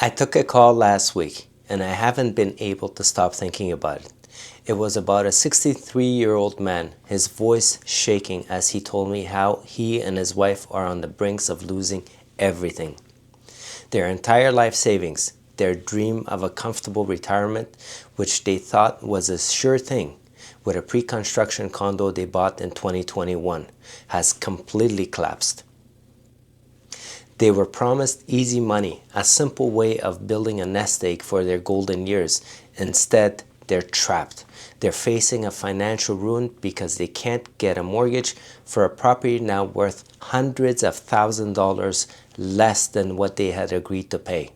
I took a call last week and I haven't been able to stop thinking about it. It was about a 63-year-old man, his voice shaking as he told me how he and his wife are on the brinks of losing everything. Their entire life savings, their dream of a comfortable retirement, which they thought was a sure thing with a pre-construction condo they bought in 2021, has completely collapsed. They were promised easy money, a simple way of building a nest egg for their golden years. Instead, they're trapped. They're facing a financial ruin because they can't get a mortgage for a property now worth hundreds of thousands of dollars less than what they had agreed to pay.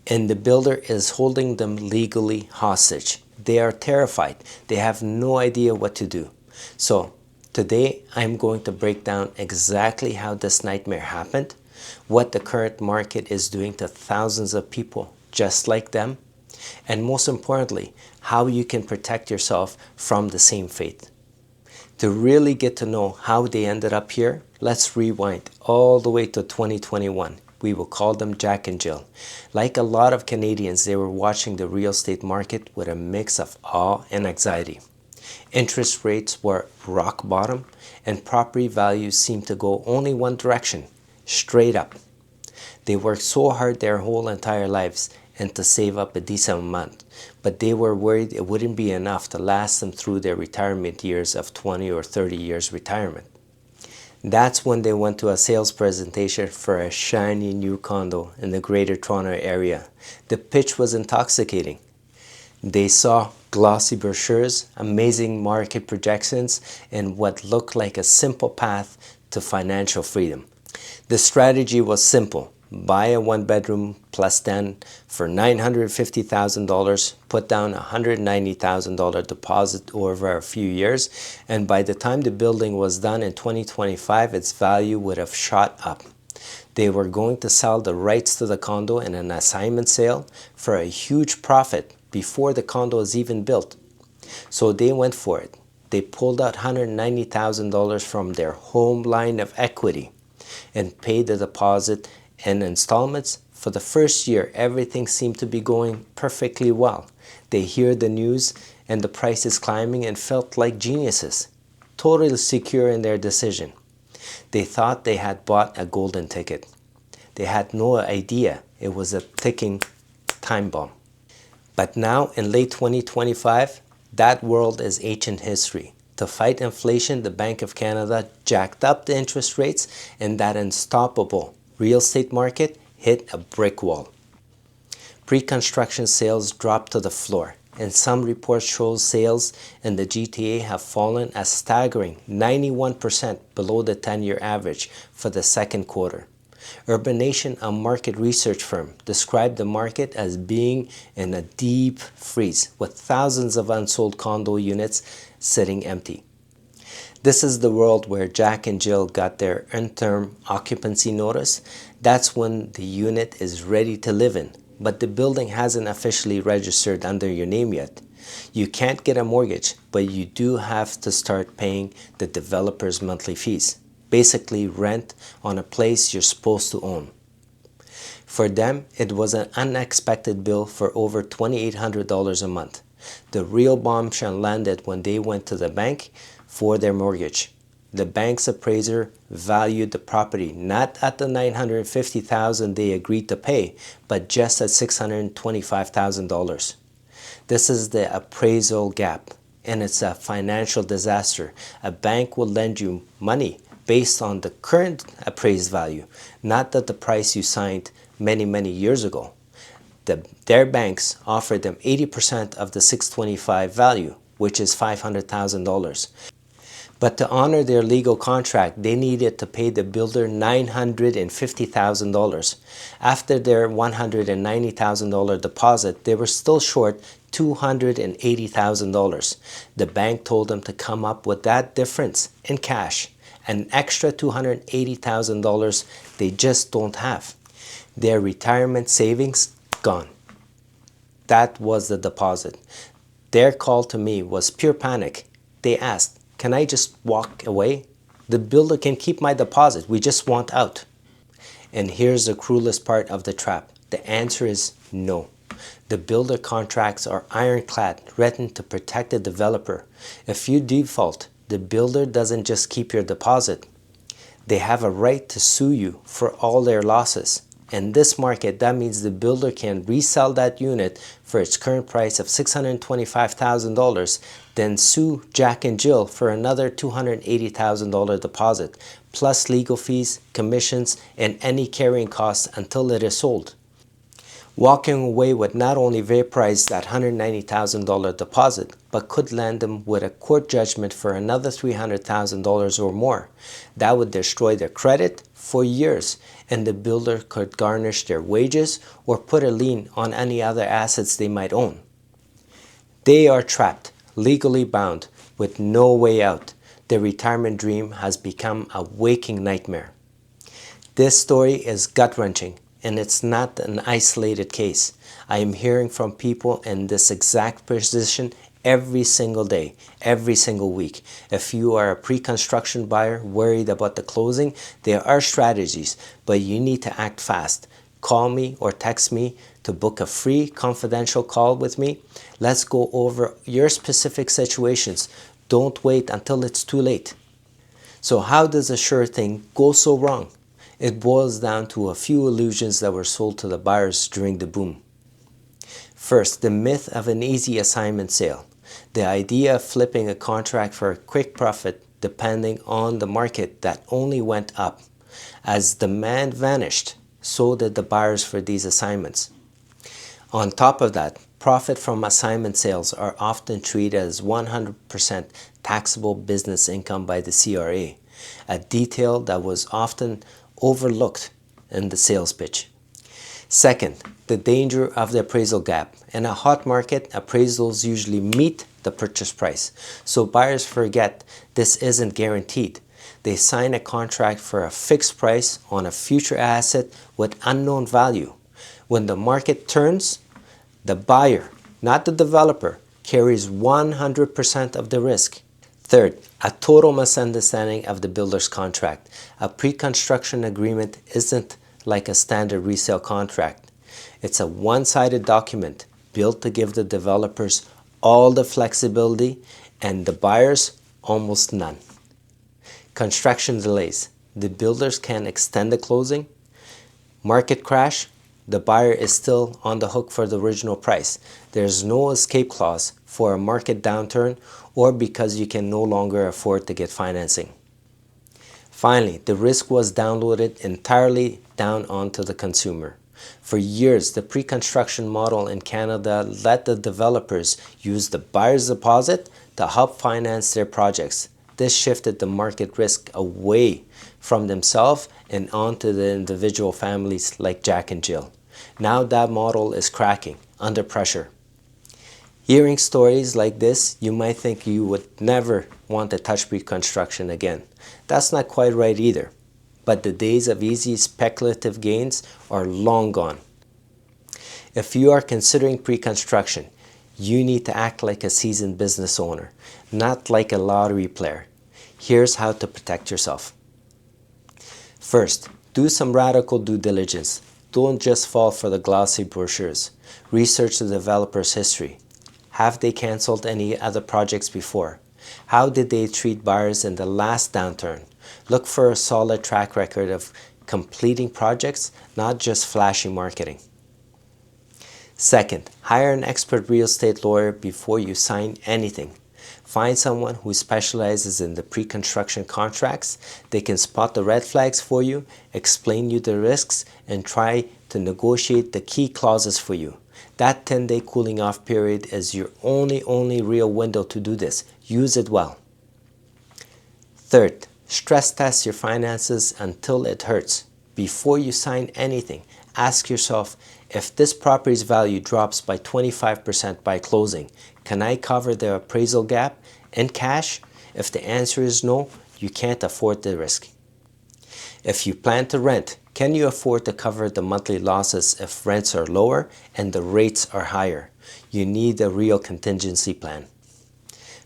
And the builder is holding them legally hostage. They are terrified. They have no idea what to do. So today I'm going to break down exactly how this nightmare happened, what the current market is doing to thousands of people just like them, and most importantly, how you can protect yourself from the same fate. To really get to know how they ended up here, let's rewind all the way to 2021. We will call them Jack and Jill. Like a lot of Canadians, they were watching the real estate market with a mix of awe and anxiety. Interest rates were rock bottom and property values seemed to go only one direction, straight up. They worked so hard their whole entire lives and to save up a decent amount, but they were worried it wouldn't be enough to last them through their retirement years of 20 or 30 years retirement. That's when they went to a sales presentation for a shiny new condo in the Greater Toronto area. The pitch was intoxicating. They saw glossy brochures, amazing market projections, and what looked like a simple path to financial freedom. The strategy was simple. Buy a one-bedroom plus 10 for $950,000, put down a $190,000 deposit over a few years, and by the time the building was done in 2025, its value would have shot up. They were going to sell the rights to the condo in an assignment sale for a huge profit before the condo was even built. So they went for it. They pulled out $190,000 from their home line of equity and paid the deposit and installments. For the first year, everything seemed to be going perfectly well. They hear the news and the price is climbing and felt like geniuses, totally secure in their decision. They thought they had bought a golden ticket. They had no idea it was a ticking time bomb. But now in late 2025, that world is ancient history. To fight inflation, the Bank of Canada jacked up the interest rates and that unstoppable real estate market hit a brick wall. Pre-construction sales dropped to the floor, and some reports show sales in the GTA have fallen a staggering 91% below the 10-year average for the second quarter. Urbanation, a market research firm, described the market as being in a deep freeze with thousands of unsold condo units sitting empty. This is the world where Jack and Jill got their interim occupancy notice. That's when the unit is ready to live in, but the building hasn't officially registered under your name yet. You can't get a mortgage, but you do have to start paying the developer's monthly fees, basically rent on a place you're supposed to own. For them, it was an unexpected bill for over $2,800 a month. The real bombshell landed when they went to the bank for their mortgage. The bank's appraiser valued the property not at the $950,000 they agreed to pay, but just at $625,000. This is the appraisal gap, and it's a financial disaster. A bank will lend you money based on the current appraised value, not at the price you signed many years ago. Their banks offered them 80% of the $625,000 value, which is $500,000. But to honor their legal contract, they needed to pay the builder $950,000. After their $190,000 deposit, they were still short $280,000. The bank told them to come up with that difference in cash, an extra $280,000 they just don't have. Their retirement savings gone. That was the deposit. Their call to me was pure panic. They asked, "Can I just walk away? The builder can keep my deposit. We just want out." And here's the cruelest part of the trap. The answer is no. The builder contracts are ironclad, written to protect the developer. If you default, the builder doesn't just keep your deposit. They have a right to sue you for all their losses. In this market, that means the builder can resell that unit for its current price of $625,000, then sue Jack and Jill for another $280,000 deposit, plus legal fees, commissions, and any carrying costs until it is sold. Walking away would not only vaporize that $190,000 deposit, but could land them with a court judgment for another $300,000 or more. That would destroy their credit for years, and the builder could garnish their wages or put a lien on any other assets they might own. They are trapped, legally bound, with no way out. Their retirement dream has become a waking nightmare. This story is gut-wrenching. And it's not an isolated case. I am hearing from people in this exact position every single day, every single week. If you are a pre-construction buyer worried about the closing, there are strategies, but you need to act fast. Call me or text me to book a free confidential call with me. Let's go over your specific situations. Don't wait until it's too late. So how does a sure thing go so wrong? It boils down to a few illusions that were sold to the buyers during the boom. First, the myth of an easy assignment sale. The idea of flipping a contract for a quick profit depending on the market that only went up. As demand vanished, so did the buyers for these assignments. On top of that, profit from assignment sales are often treated as 100% taxable business income by the CRA, a detail that was often overlooked in the sales pitch. Second, the danger of the appraisal gap. In a hot market, appraisals usually meet the purchase price, so buyers forget this isn't guaranteed. They sign a contract for a fixed price on a future asset with unknown value. When the market turns, the buyer, not the developer, carries 100% of the risk. Third, a total misunderstanding of the builder's contract. A pre-construction agreement isn't like a standard resale contract. It's a one-sided document built to give the developers all the flexibility and the buyers almost none. Construction delays. The builders can extend the closing. Market crash. The buyer is still on the hook for the original price. There's no escape clause for a market downturn or because you can no longer afford to get financing. Finally, the risk was downloaded entirely down onto the consumer. For years, the pre-construction model in Canada let the developers use the buyer's deposit to help finance their projects. This shifted the market risk away from themselves and onto the individual families like Jack and Jill. Now that model is cracking under pressure. Hearing stories like this, you might think you would never want to touch pre-construction again. That's not quite right either. But the days of easy speculative gains are long gone. If you are considering pre-construction, you need to act like a seasoned business owner, not like a lottery player. Here's how to protect yourself. First, do some radical due diligence. Don't just fall for the glossy brochures. Research the developer's history. Have they canceled any other projects before? How did they treat buyers in the last downturn? Look for a solid track record of completing projects, not just flashy marketing. Second, hire an expert real estate lawyer before you sign anything. Find someone who specializes in the pre-construction contracts. They can spot the red flags for you, explain you the risks, and try to negotiate the key clauses for you. That 10-day cooling off period is your only real window to do this. Use it well. Third, stress test your finances until it hurts. Before you sign anything, ask yourself, if this property's value drops by 25% by closing, can I cover the appraisal gap in cash? If the answer is no, you can't afford the risk. If you plan to rent, can you afford to cover the monthly losses if rents are lower and the rates are higher? You need a real contingency plan.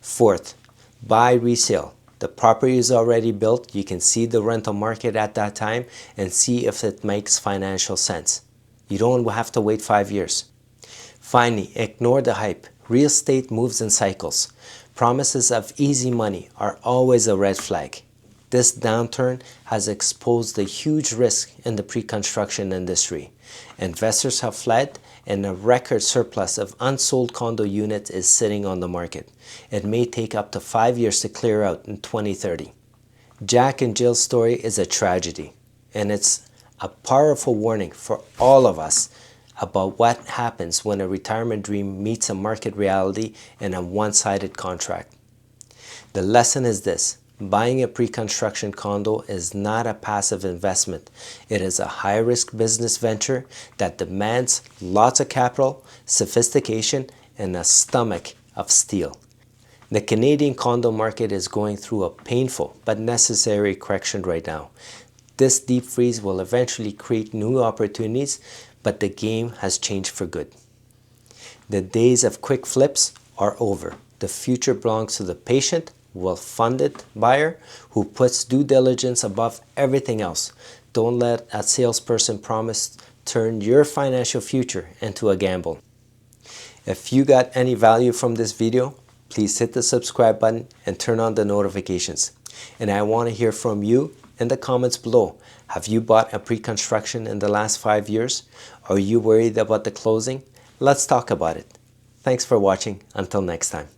Fourth, buy resale. The property is already built. You can see the rental market at that time and see if it makes financial sense. You don't have to wait 5 years. Finally, ignore the hype. Real estate moves in cycles. Promises of easy money are always a red flag. This downturn has exposed a huge risk in the pre-construction industry. Investors have fled, and a record surplus of unsold condo units is sitting on the market. It may take up to 5 years to clear out in 2030. Jack and Jill's story is a tragedy, and it's a powerful warning for all of us about what happens when a retirement dream meets a market reality in a one-sided contract. The lesson is this: buying a pre-construction condo is not a passive investment. It is a high-risk business venture that demands lots of capital, sophistication, and a stomach of steel. The Canadian condo market is going through a painful but necessary correction right now. This deep freeze will eventually create new opportunities, but the game has changed for good. The days of quick flips are over. The future belongs to the patient, well-funded buyer who puts due diligence above everything else. Don't let a salesperson promise turn your financial future into a gamble. If you got any value from this video, please hit the subscribe button and turn on the notifications. And I want to hear from you in the comments below. Have you bought a pre-construction in the last 5 years? Are you worried about the closing? Let's talk about it. Thanks for watching. Until next time.